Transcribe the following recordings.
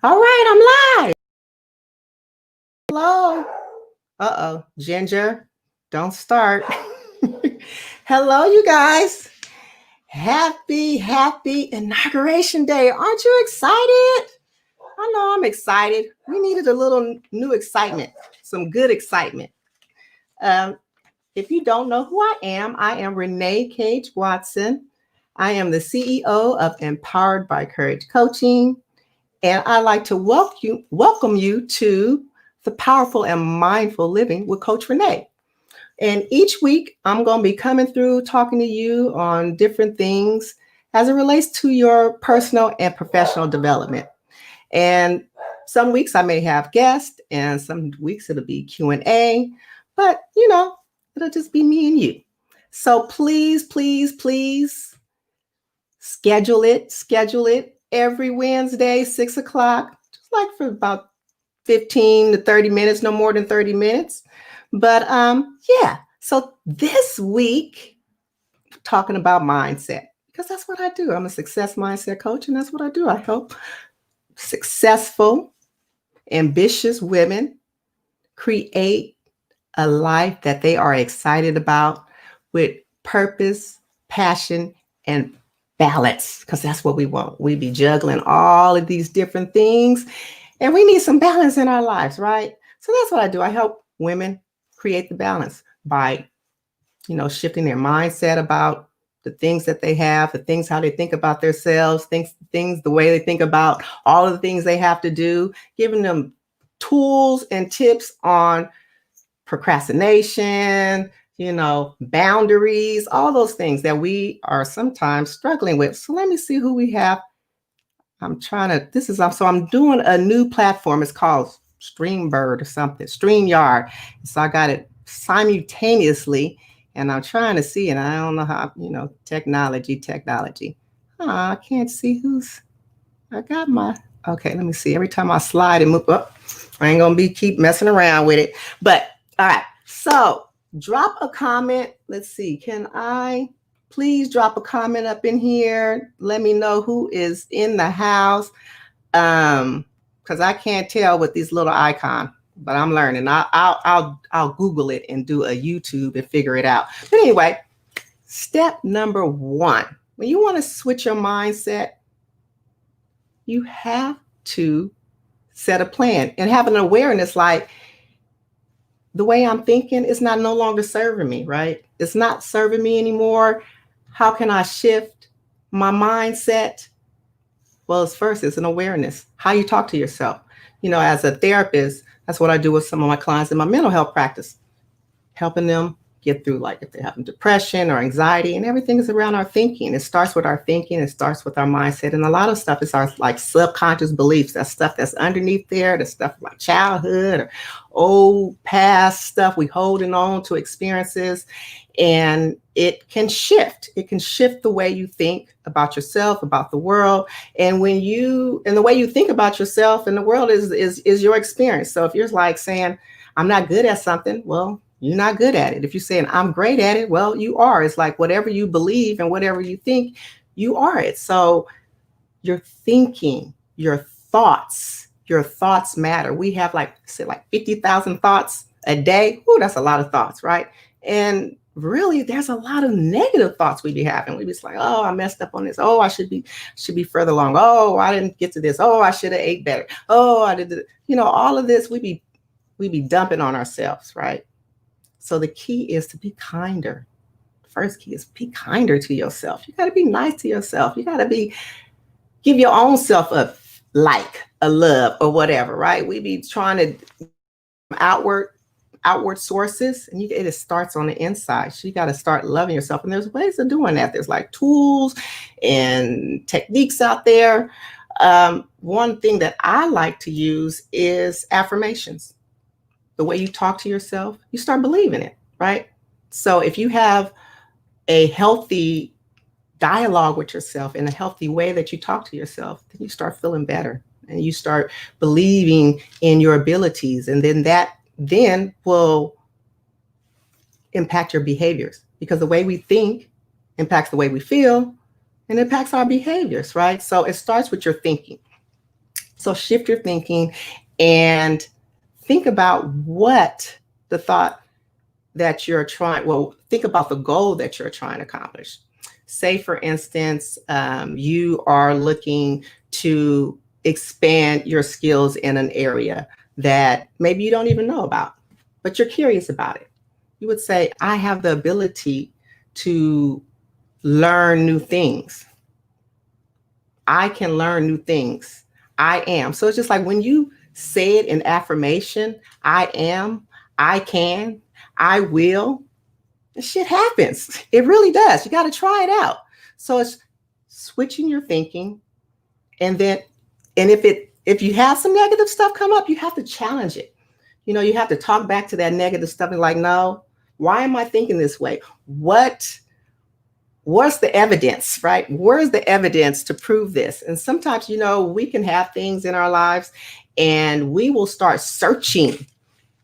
All right, I'm live. Hello. Uh-oh, Ginger, don't start. Hello, you guys. Happy inauguration day. Aren't you excited? I know I'm excited. We needed a little new excitement, some good excitement. Um, if you don't know who I am Renee Cage Watson. I am the CEO of Empowered by Courage Coaching. And I'd like to welcome you to the Powerful and Mindful Living with Coach Renee. And each week, I'm going to be coming through talking to you on different things as it relates to your personal and professional development. And some weeks I may have guests, and some weeks it'll be Q&A, but it'll just be me and you. So please schedule it every Wednesday, 6 o'clock, just like for about 15 to 30 minutes, no more than 30 minutes. But yeah, so this week, talking about mindset, because that's what I do. I'm a success mindset coach, and that's what I do. I help successful, ambitious women create a life that they are excited about with purpose, passion, and balance, because that's what we want. We be juggling all of these different things, and we need some balance in our lives, right? So that's what I do. I help women create the balance by, shifting their mindset about the things that they have, the things, how they think about themselves, things, the way they think about all of the things they have to do, giving them tools and tips on procrastination, boundaries, all those things that we are sometimes struggling with. So let me see who we have. I'm doing a new platform. It's called Streambird or something, StreamYard. So I got it simultaneously, and I'm trying to see, and I don't know how, technology. I can't see okay, let me see. Every time I slide and move up, I ain't gonna keep messing around with it. But all right, so drop a comment. Let's see, can I please drop a comment up in here? Let me know who is in the house. Because I can't tell with these little icon, but I'm learning. I'll Google it and do a YouTube and figure it out. But anyway, step number 1, when you want to switch your mindset, you have to set a plan and have an awareness, like, the way I'm thinking is no longer serving me, right? It's not serving me anymore. How can I shift my mindset? Well, it's an awareness, how you talk to yourself. As a therapist, that's what I do with some of my clients in my mental health practice, helping them get through, like if they're having depression or anxiety, and everything is around our thinking. It starts with our thinking. It starts with our mindset. And a lot of stuff is our subconscious beliefs. That stuff that's underneath there, the stuff like childhood or old past stuff we holding on to experiences. And it can shift. It can shift the way you think about yourself, about the world. And the way you think about yourself and the world is your experience. So if you're like saying, I'm not good at something, well, you're not good at it. If you're saying I'm great at it, well, you are. It's like whatever you believe and whatever you think, you are it. So your thinking, your thoughts matter. We have 50,000 thoughts a day. Ooh, that's a lot of thoughts, right? And really, there's a lot of negative thoughts we be having. We be like, oh, I messed up on this. Oh, I should be further along. Oh, I didn't get to this. Oh, I should have ate better. Oh, I did. All of this we be dumping on ourselves, right? So the key is to be kinder. First key is be kinder to yourself. You got to be nice to yourself. You got to give your own self a love or whatever, right? We be trying to outward sources, and it starts on the inside. So you got to start loving yourself. And there's ways of doing that. There's tools and techniques out there. One thing that I like to use is affirmations. The way you talk to yourself, you start believing it, right? So if you have a healthy dialogue with yourself in a healthy way that you talk to yourself, then you start feeling better and you start believing in your abilities. And then that will impact your behaviors, because the way we think impacts the way we feel and impacts our behaviors, right? So it starts with your thinking. So shift your thinking and think about what the thought that you're trying, well, think about the goal that you're trying to accomplish. Say, for instance, you are looking to expand your skills in an area that maybe you don't even know about, but you're curious about it. You would say, I have the ability to learn new things. I can learn new things. I am. So it's just like when you say it in affirmation, I am, I can, I will, shit happens. It really does. You got to try it out. So it's switching your thinking. And then, and if you have some negative stuff come up, you have to challenge it. You have to talk back to that negative stuff and like, no, why am I thinking this way? What's the evidence, right? Where's the evidence to prove this? And sometimes, we can have things in our lives and we will start searching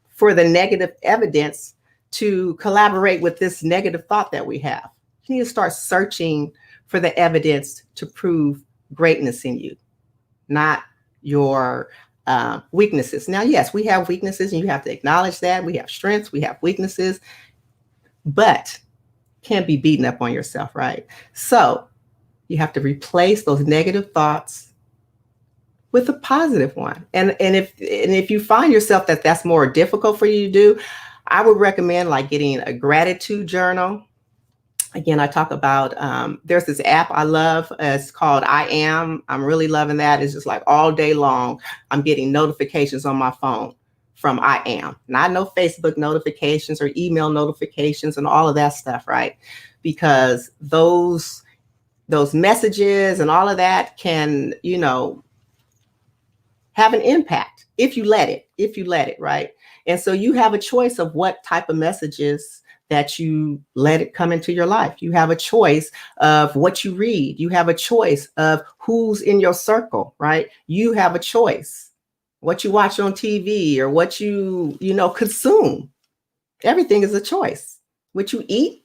for the negative evidence to collaborate with this negative thought that we have. You need to start searching for the evidence to prove greatness in you, not your weaknesses. Now, yes, we have weaknesses and you have to acknowledge that. We have strengths, we have weaknesses, but can't be beaten up on yourself, right? So you have to replace those negative thoughts with a positive one. And if you find yourself that that's more difficult for you to do, I would recommend like getting a gratitude journal. Again, I talk about, there's this app I love. It's called I Am. I'm really loving that. It's just like all day long, I'm getting notifications on my phone from I Am. Not no Facebook notifications or email notifications and all of that stuff, right? Because those messages and all of that can, have an impact if you let it, right? And so you have a choice of what type of messages that you let it come into your life. You have a choice of what you read. You have a choice of who's in your circle, right? You have a choice what you watch on TV or what you consume. Everything is a choice. What you eat,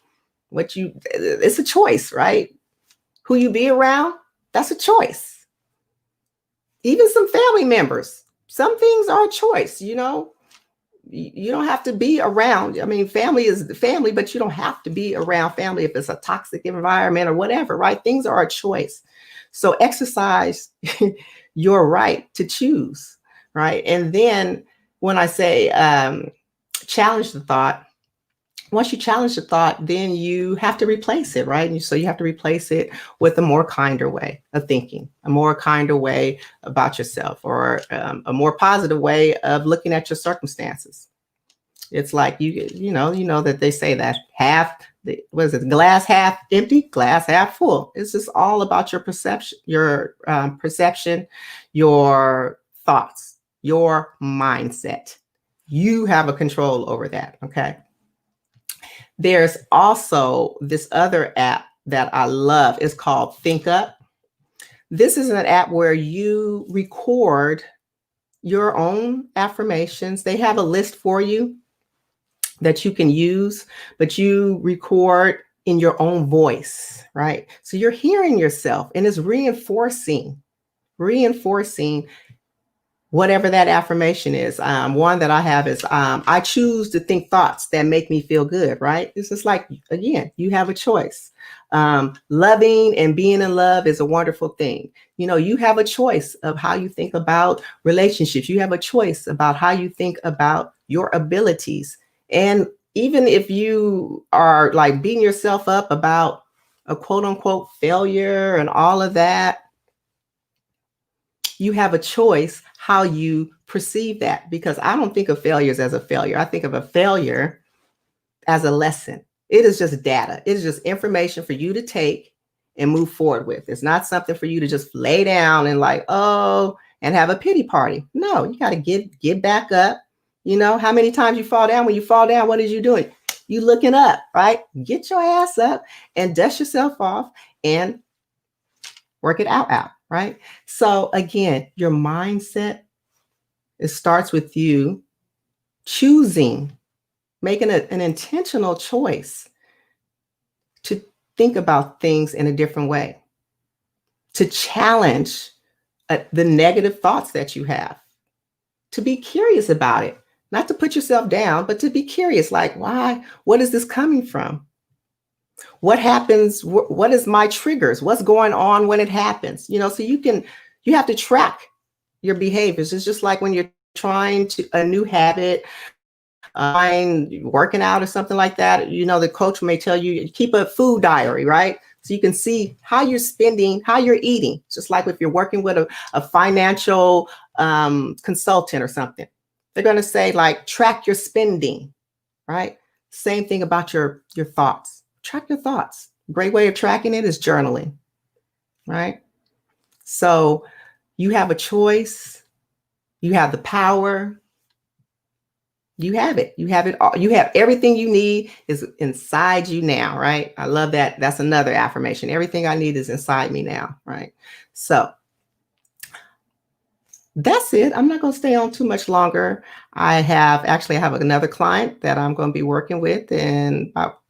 it's a choice, right? Who you be around, that's a choice. Even some family members, some things are a choice, you don't have to be around. I mean, family is the family, but you don't have to be around family if it's a toxic environment or whatever, right? Things are a choice. So exercise your right to choose, right? And then when I say challenge the thought, once you challenge the thought, then you have to replace it, right? And so you have to replace it with a more kinder way of thinking, a more kinder way about yourself, or a more positive way of looking at your circumstances. It's like, you know that they say that glass half empty, glass half full. It's just all about your perception, your thoughts, your mindset. You have a control over that, okay? There's also this other app that I love. It's called Think Up. This is an app where you record your own affirmations. They have a list for you that you can use, but you record in your own voice, right? So you're hearing yourself and it's reinforcing whatever that affirmation is. One that I have is, I choose to think thoughts that make me feel good, right? It's just like, again, you have a choice. Loving and being in love is a wonderful thing. You have a choice of how you think about relationships. You have a choice about how you think about your abilities. And even if you are like beating yourself up about a quote unquote failure and all of that, you have a choice how you perceive that, because I don't think of failures as a failure. I think of a failure as a lesson. It is just data. It is just information for you to take and move forward with. It's not something for you to just lay down and like, oh, and have a pity party. No, you got to get back up. How many times you fall down? When you fall down, what is you doing? You looking up, right? Get your ass up and dust yourself off and work it out, right? So again, your mindset, it starts with you choosing, making an intentional choice to think about things in a different way, to challenge the negative thoughts that you have, to be curious about it, not to put yourself down, but to be curious, like, why? What is this coming from? What happens? What is my triggers? What's going on when it happens? So you have to track your behaviors. It's just like when you're trying to a new habit, working out or something like that. The coach may tell you keep a food diary, right? So you can see how you're spending, how you're eating. It's just like if you're working with a financial consultant or something, they're going to say like track your spending, right? Same thing about your thoughts. Track your thoughts. Great way of tracking it is journaling, right? So you have a choice. You have the power. You have it. You have it all. You have everything you need is inside you now, right? I love that. That's another affirmation. Everything I need is inside me now, right? So that's it. I'm not going to stay on too much longer. I have another client that I'm going to be working with in about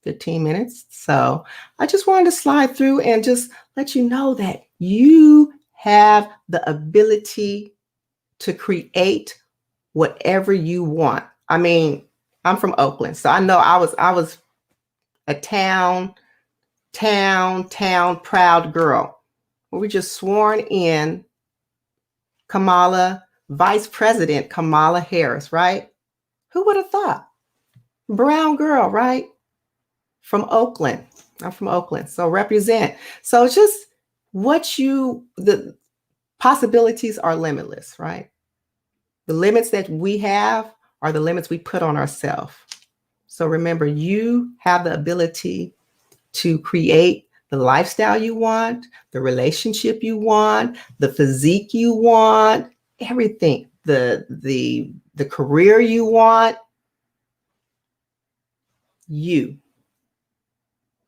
15 minutes. So I just wanted to slide through and just let you know that you have the ability to create whatever you want. I mean, I'm from Oakland, so I know I was a town proud girl. We just sworn in Vice President Kamala Harris, right? Who would have thought? Brown girl, right? From Oakland. I'm from Oakland, so represent. So it's just the possibilities are limitless, right? The limits that we have are the limits we put on ourselves. So remember, you have the ability to create the lifestyle you want, the relationship you want, the physique you want, everything, the career you want.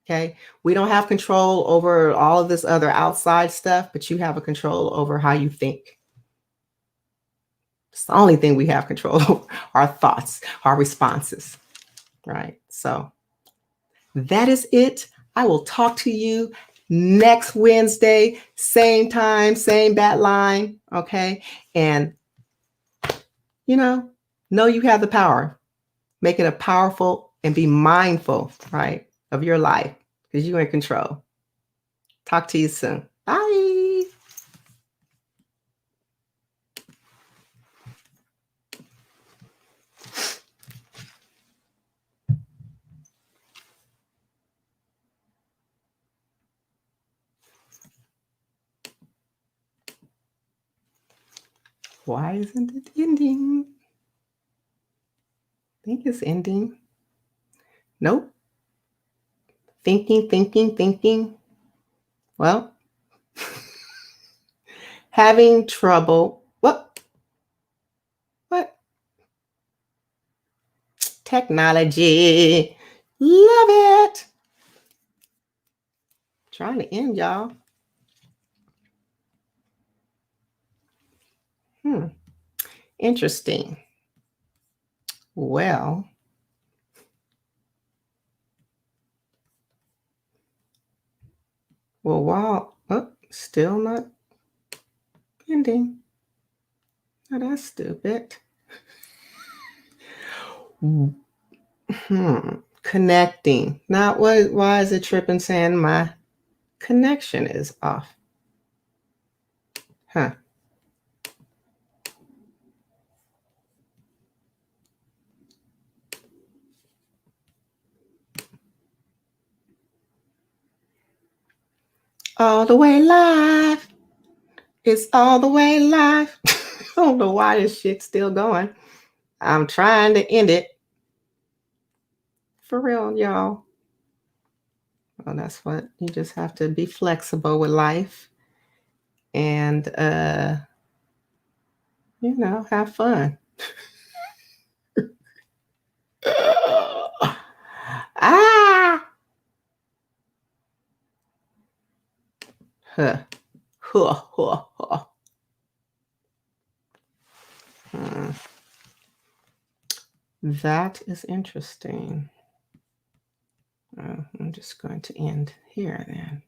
Okay. We don't have control over all of this other outside stuff, but you have a control over how you think. It's the only thing we have control over, our thoughts, our responses. Right. So that is it. I will talk to you next Wednesday, same time, same bat line. Okay. And, know you have the power. Make it a powerful and be mindful, right, of your life because you're in control. Talk to you soon. Bye. Why isn't it ending? I think it's ending. Nope. Thinking. Well, having trouble. What? Technology. Love it. Trying to end, y'all. Interesting. Well, still not ending. Oh, that's stupid. Connecting. Not what? Why is it tripping saying my connection is off? Huh. All the way live. It's all the way live. I don't know why this shit's still going. I'm trying to end it. For real, y'all. Well, that's what you just have to be flexible with life and have fun. Ah. Huh. That is interesting. I'm just going to end here then.